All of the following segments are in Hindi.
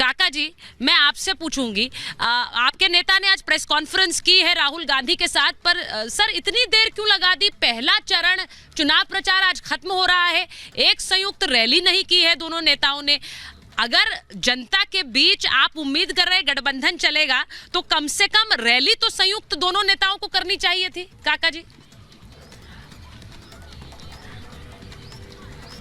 काका जी, मैं आपसे पूछूंगी, आपके नेता ने आज प्रेस कॉन्फ्रेंस की है राहुल गांधी के साथ, पर सर इतनी देर क्यों लगा दी? पहला चरण चुनाव प्रचार आज खत्म हो रहा है, एक संयुक्त रैली नहीं की है दोनों नेताओं ने। अगर जनता के बीच आप उम्मीद कर रहे गठबंधन चलेगा, तो कम से कम रैली तो संयुक्त दोनों नेताओं को करनी चाहिए थी। काका जी,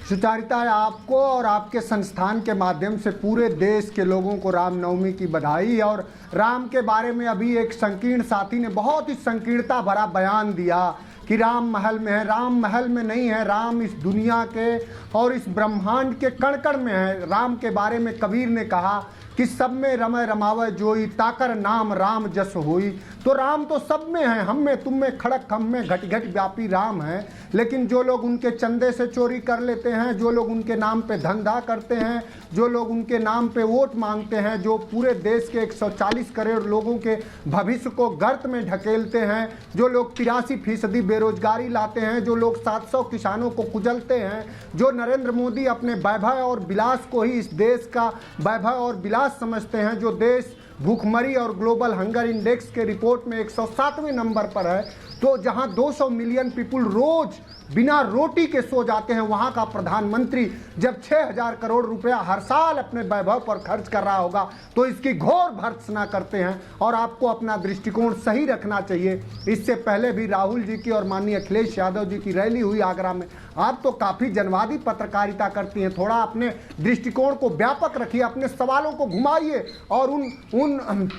सुचारिता, आपको और आपके संस्थान के माध्यम से पूरे देश के लोगों को रामनवमी की बधाई। और राम के बारे में अभी एक संकीर्ण साथी ने बहुत ही संकीर्णता भरा बयान दिया कि राम महल में है। राम महल में नहीं है, राम इस दुनिया के और इस ब्रह्मांड के कण कण में है। राम के बारे में कबीर ने कहा कि सब में रमय रमावय जोई, ताकर नाम राम जस होई। तो राम तो सब में है, हम में, तुम में, खड़क हम में, घट घट व्यापी राम है। लेकिन जो लोग उनके चंदे से चोरी कर लेते हैं, जो लोग उनके नाम पे धंधा करते हैं, जो लोग उनके नाम पे वोट मांगते हैं, जो पूरे देश के 140 करोड़ लोगों के भविष्य को गर्त में ढकेलते हैं, जो लोग 83% बेरोजगारी लाते हैं, जो लोग 700 किसानों को कुचलते हैं, जो नरेंद्र मोदी अपने वैभव और विलास को ही इस देश का वैभव और विलास समझते हैं, जो देश भूखमरी और ग्लोबल हंगर इंडेक्स के रिपोर्ट में 107वें नंबर पर है, तो जहां 200 मिलियन पीपुल रोज बिना रोटी के सो जाते हैं, वहां का प्रधानमंत्री जब 6000 करोड़ रुपया हर साल अपने वैभव पर खर्च कर रहा होगा, तो इसकी घोर भर्त्सना करते हैं। और आपको अपना दृष्टिकोण सही रखना चाहिए। इससे पहले भी राहुल जी की और माननीय अखिलेश यादव जी की रैली हुई आगरा में। आप तो काफ़ी जनवादी पत्रकारिता करती हैं, थोड़ा अपने दृष्टिकोण को व्यापक रखिए, अपने सवालों को घुमाइए और उन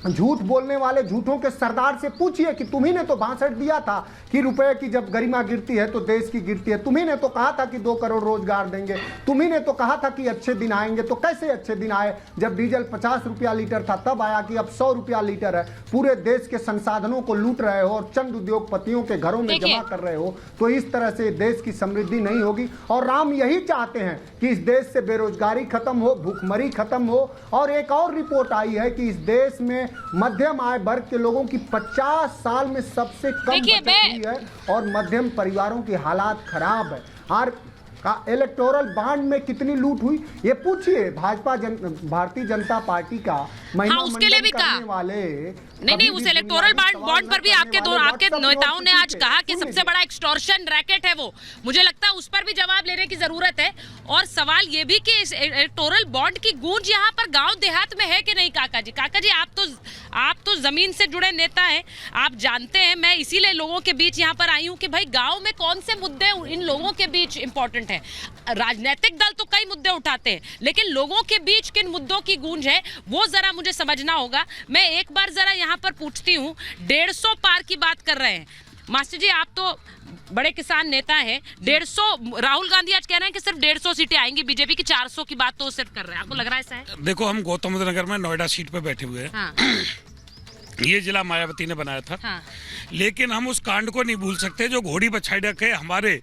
झूठ बोलने वाले झूठों के सरदार से पूछिए कि तुम्ही ने तो भाषण दिया था कि रुपए की जब गरिमा गिरती है तो देश की गिरती है। तुम्ही ने तो कहा था कि 2 करोड़ रोजगार देंगे। तुम्ही ने तो कहा था कि अच्छे दिन आएंगे। तो कैसे अच्छे दिन आए? जब डीजल 50 रुपया लीटर था तब आया कि अब 100 रुपया लीटर है। पूरे देश के संसाधनों को लूट रहे हो और चंद उद्योगपतियों के घरों में जमा कर रहे हो। तो इस तरह से देश की समृद्धि नहीं होगी। और राम यही चाहते हैं कि इस देश से बेरोजगारी खत्म हो, भूखमरी खत्म हो। और एक और रिपोर्ट आई है कि इस देश में मध्यम आय वर्ग के लोगों की 50 साल में सबसे कम बचत हुई है और मध्यम परिवारों की हालात खराब है। और इलेक्टोरल बॉन्ड में कितनी लूट हुई ये पूछिए भारतीय जनता पार्टी का महिमा मंडन करने वाले। नहीं, उस इलेक्टोरल बॉन्ड पर भी आपके नेताओं ने आज कहा कि सबसे बड़ा एक्सटॉर्शन रैकेट है वो। मुझे लगता है उस पर भी जवाब लेने की जरूरत है। और सवाल ये भी कि इस इलेक्टोरल बॉन्ड की गूंज यहाँ पर गांव देहात में है कि नहीं? काका जी, आप तो जमीन से जुड़े नेता हैं, आप जानते हैं। मैं इसीलिए लोगों के बीच यहाँ पर आई हूँ कि भाई गाँव में कौन से मुद्दे इन लोगों के बीच इंपॉर्टेंट है। राजनीतिक दल तो कई मुद्दे उठाते हैं, लेकिन लोगों के बीच किन मुद्दों की गूंज है वो जरा मुझे समझना होगा। मैं एक बार जरा यहाँ पर पूछती हूँ, 150 पार की बात कर रहे हैं मास्टर जी, आप तो बड़े किसान नेता हैं। 150 राहुल गांधी आज कह रहे हैं कि सिर्फ 150 सीटें आएंगी, बीजेपी की 400 की बात तो सिर्फ कर रहे हैं। आपको लग रहा है ऐसा है? देखो, हम गौतम बुद्ध नगर में नोएडा सीट पे बैठे हुए हैं। हाँ। ये जिला मायावती ने बनाया था। हाँ। लेकिन हम उस कांड को नहीं भूल सकते जो घोड़ी बछाड़ा के हमारे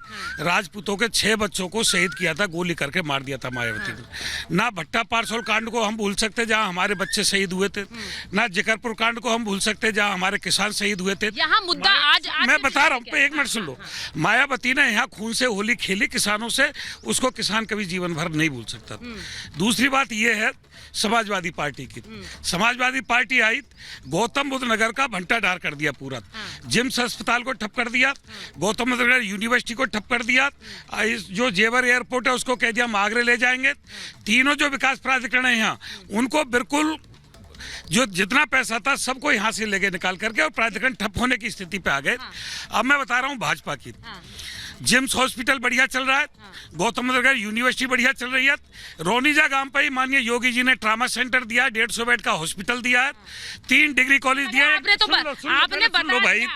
राजपूतों के 6 बच्चों को शहीद किया था, गोली करके मार दिया था मायावती ने। ना भट्टा पारसोल कांड को हम भूल सकते जहां हमारे बच्चे शहीद हुए थे, ना जिकरपुर कांड को हम भूल सकते जहां हमारे किसान शहीद हुए थे। यहाँ मुद्दा आज मैं बता रहा हूँ, एक मिनट सुन लो। मायावती ने यहाँ खून से होली खेली किसानों से, उसको किसान कभी जीवन भर नहीं भूल सकता। दूसरी बात यह है समाजवादी पार्टी की। समाजवादी पार्टी आई, गौतम बुद्ध नगर का भंटा डार कर दिया पूरा। जिम्स अस्पताल को ठप कर दिया, गौतम बुद्ध नगर यूनिवर्सिटी को ठप कर दिया, जो जेवर एयरपोर्ट है उसको कह दिया हम आगरे ले जाएंगे। तीनों जो विकास प्राधिकरण है यहाँ, उनको बिल्कुल जो जितना पैसा था सबको यहाँ से लेके निकाल करके और प्राधिकरण ठप होने की स्थिति पे आ गए। अब मैं बता रहा हूँ भाजपा की। जिम्स हॉस्पिटल बढ़िया चल रहा है, गौतम बुद्ध नगर यूनिवर्सिटी बढ़िया चल रही है। रोनीजा गांव पे ही माननीय योगी जी ने ट्रामा सेंटर दिया है, 150 बेड का हॉस्पिटल दिया है, 3 डिग्री कॉलेज दिए हैं। भाई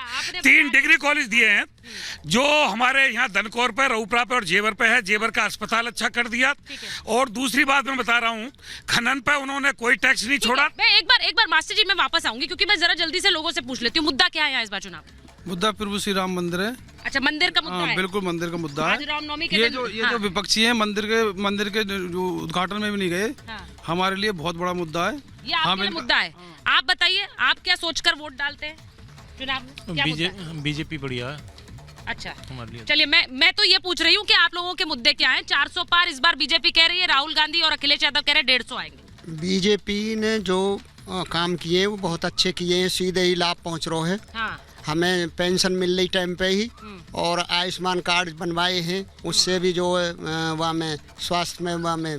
3 डिग्री कॉलेज दिए हैं जो हमारे यहाँ दनकौर पे, रऊपरा पे और जेवर पे है। जेवर का अस्पताल अच्छा कर दिया। और दूसरी बात मैं बता रहा हूँ, खनन पे उन्होंने कोई टैक्स नहीं छोड़ा। मैं एक बार मास्टर जी मैं वापस आऊंगी क्योंकि मैं जरा जल्दी से लोगों से पूछ लेती हूँ मुद्दा क्या है इस बार चुनाव? मुद्दा प्रभु श्री राम मंदिर है। अच्छा, मंदिर का मुद्दा है? बिल्कुल मंदिर का मुद्दा है। रामनवमी के ये जो विपक्षी है मंदिर के जो उद्घाटन में भी नहीं गए, हमारे लिए बहुत बड़ा मुद्दा है। ये आपके लिए मुद्दा है। आप बताइए, आप क्या सोचकर वोट डालते हैं चुनाव में? बीजेपी बढ़िया है। अच्छा, चलिए मैं तो ये पूछ रही हूँ कि आप लोगों के मुद्दे क्या हैं? 400 पार इस बार बीजेपी कह रही है, राहुल गांधी और अखिलेश यादव कह रहे हैं 150 आएंगे। बीजेपी ने जो काम किए वो बहुत अच्छे किए हैं, सीधे ही लाभ पहुंच रहे हैं। हाँ। हमें पेंशन मिल रही टाइम पे ही, और आयुष्मान कार्ड बनवाए हैं, उससे भी जो है वहाँ में स्वास्थ्य में वहाँ में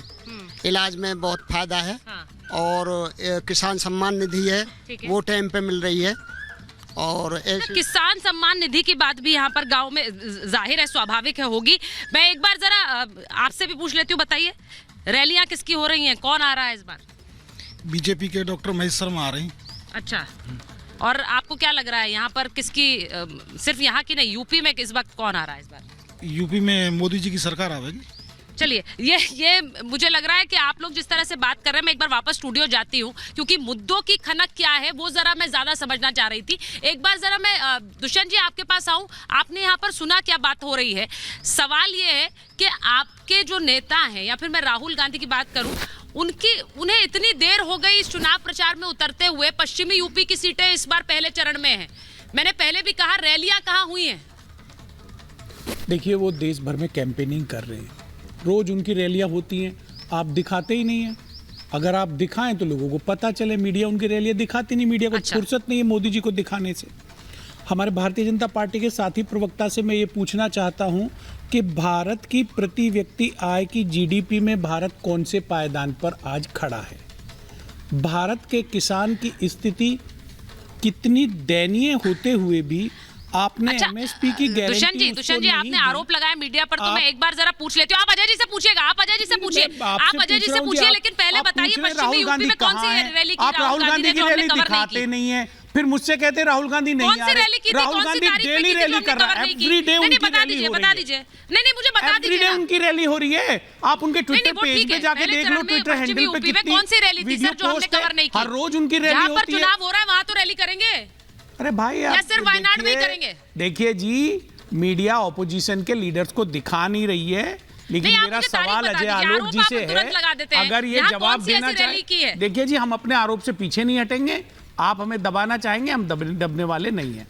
इलाज में बहुत फायदा है। हाँ। और किसान सम्मान निधि है, ठीक है। वो टाइम पे मिल रही है। और ऐसे किसान सम्मान निधि की बात भी यहाँ पर गांव में जाहिर है, स्वाभाविक है होगी। मैं एक बार जरा आपसे भी पूछ लेती हूँ, बताइए रैलियां किसकी हो रही हैं, कौन आ रहा है इस बार? बीजेपी के डॉक्टर महेश शर्मा आ रहे हैं। अच्छा, और आपको क्या लग रहा है यहाँ पर किसकी, सिर्फ यहाँ की नहीं यूपी में इस वक्त कौन आ रहा है इस बार? यूपी में मोदी जी की सरकार आवेगी। चलिए, ये मुझे लग रहा है कि आप लोग जिस तरह से बात कर रहे हैं, मैं एक बार वापस स्टूडियो जाती हूँ, क्योंकि मुद्दों की खनक क्या है वो जरा मैं ज्यादा समझना चाह रही थी। एक बार जरा मैं दुष्यंत जी आपके पास आऊं, आपने यहाँ पर सुना क्या बात हो रही है। सवाल ये है कि आपके जो नेता हैं, या फिर मैं राहुल गांधी की बात करूं, उन्हें इतनी देर हो गई इस चुनाव प्रचार में उतरते हुए। पश्चिमी यूपी की सीटें इस बार पहले चरण में हैं। मैंने पहले भी कहा, रैलियां कहाँ हुई हैं? देखिए, वो देश भर में कैंपेनिंग कर रहे हैं, रोज उनकी रैलियां होती हैं, आप दिखाते ही नहीं हैं। अगर आप दिखाएं तो लोगों को पता चले। मीडिया उनकी रैलियां दिखाती नहीं, मीडिया को फुर्सत नहीं है मोदी जी को दिखाने से। हमारे भारतीय जनता पार्टी के साथी प्रवक्ता से मैं ये पूछना चाहता हूं कि भारत की प्रति व्यक्ति आय की जीडीपी में भारत कौन से पायदान पर आज खड़ा है? भारत के किसान की स्थिति कितनी दयनीय होते हुए भी आपने एमएसपी की गारंटी दुष्यंत जी आपने आरोप लगाया मीडिया पर, तो मैं एक बार जरा पूछ लेती हूँ। आप अजय जी से पूछिएगा, आप अजय जी से पूछिए, आप अजय जी से पूछिए, लेकिन पहले बताइए पश्चिमी यूपी में कौन सी रैली की? आप राहुल गांधी की रैली दिखाते नहीं है, फिर मुझसे कहते राहुल गांधी नहीं आ रहे। राहुल गांधी डेली रैली कर रहा है, एवरीडे उनकी रैली हो रही है। बता दीजिए, नहीं मुझे बता दीजिए, एवरीडे उनकी रैली हो रही है। आप उनके ट्विटर पेज पे जाके देख लो, ट्विटर हैंडल पे कितनी कौन सी रैली थी सर जो हमने कवर नहीं की? हर रोज उनकी रैली जहां पर होती है। चुनाव हो रहा है वहां तो रैली करेंगे। अरे भाई, या सिर्फ वायनाड में ही करेंगे? देखिए जी, मीडिया ऑपोजिशन के लीडर्स को दिखा नहीं रही है, लेकिन मेरा सवाल अजय आलोक जी से है, अगर ये जवाब देना चाहिए। देखिए जी, हम अपने आरोप से पीछे नहीं हटेंगे। आप हमें दबाना चाहेंगे, हम दबने वाले नहीं हैं।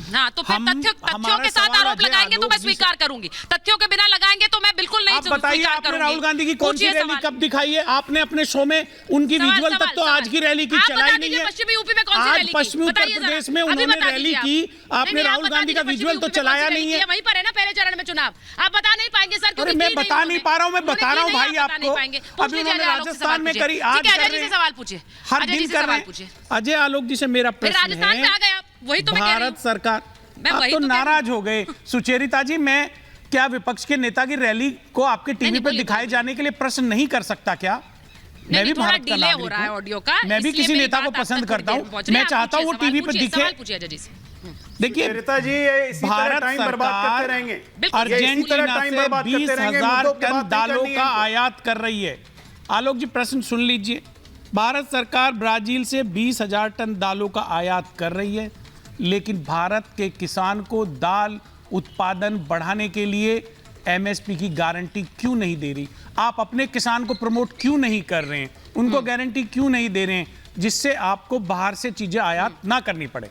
हाँ, तो फिर तथ्यों के साथ आरोप लगाएंगे तो मैं स्वीकार करूंगी, तथ्यों के बिना लगाएंगे तो मैं बिल्कुल नहीं स्वीकार करूंगी। आप बताइए, आपने राहुल गांधी की कौन सी रैली कब दिखाई है? आपने अपने शो में उनकी विजुअल तक तो आज की रैली की चलाई नहीं है। पश्चिमी यूपी में कौन सी रैली? आज पश्चिमी उत्तर प्रदेश में उन्होंने रैली की, आपने राहुल गांधी का विजुअल तो चलाया नहीं है। वहीं पर है ना पहले चरण में चुनाव, आप बता नहीं पाएंगे सर? अरे मैं बता नहीं पा रहा हूँ, मैं बता रहा हूँ भाई आपको। अभी उन्होंने राजस्थान में करी, आज कर रहे हैं, सवाल पूछिए, हर दिन कर रहे हैं। अजय आलोक जी से मेरा प्रश्न है, वही तो भारत सरकार, आप तो नाराज हो गए। सुचेरिता जी, मैं क्या विपक्ष के नेता की रैली को आपके टीवी पर दिखाए जाने के लिए प्रश्न नहीं कर सकता क्या? मैं भी भारत का नागरिक हूं, मैं भी किसी नेता को पसंद करता हूं, मैं चाहता हूं वो टीवी पर दिखे। देखिए भारत सरकार अर्जेंटीना से 20,000 टन दालों का आयात कर रही है। आलोक जी, प्रश्न सुन लीजिए। भारत सरकार ब्राजील से 20,000 टन दालों का आयात कर रही है, लेकिन भारत के किसान को दाल उत्पादन बढ़ाने के लिए एमएसपी की गारंटी क्यों नहीं दे रही? आप अपने किसान को प्रमोट क्यों नहीं कर रहे हैं? उनको गारंटी क्यों नहीं दे रहे हैं, जिससे आपको बाहर से चीजें आयात ना करनी पड़े?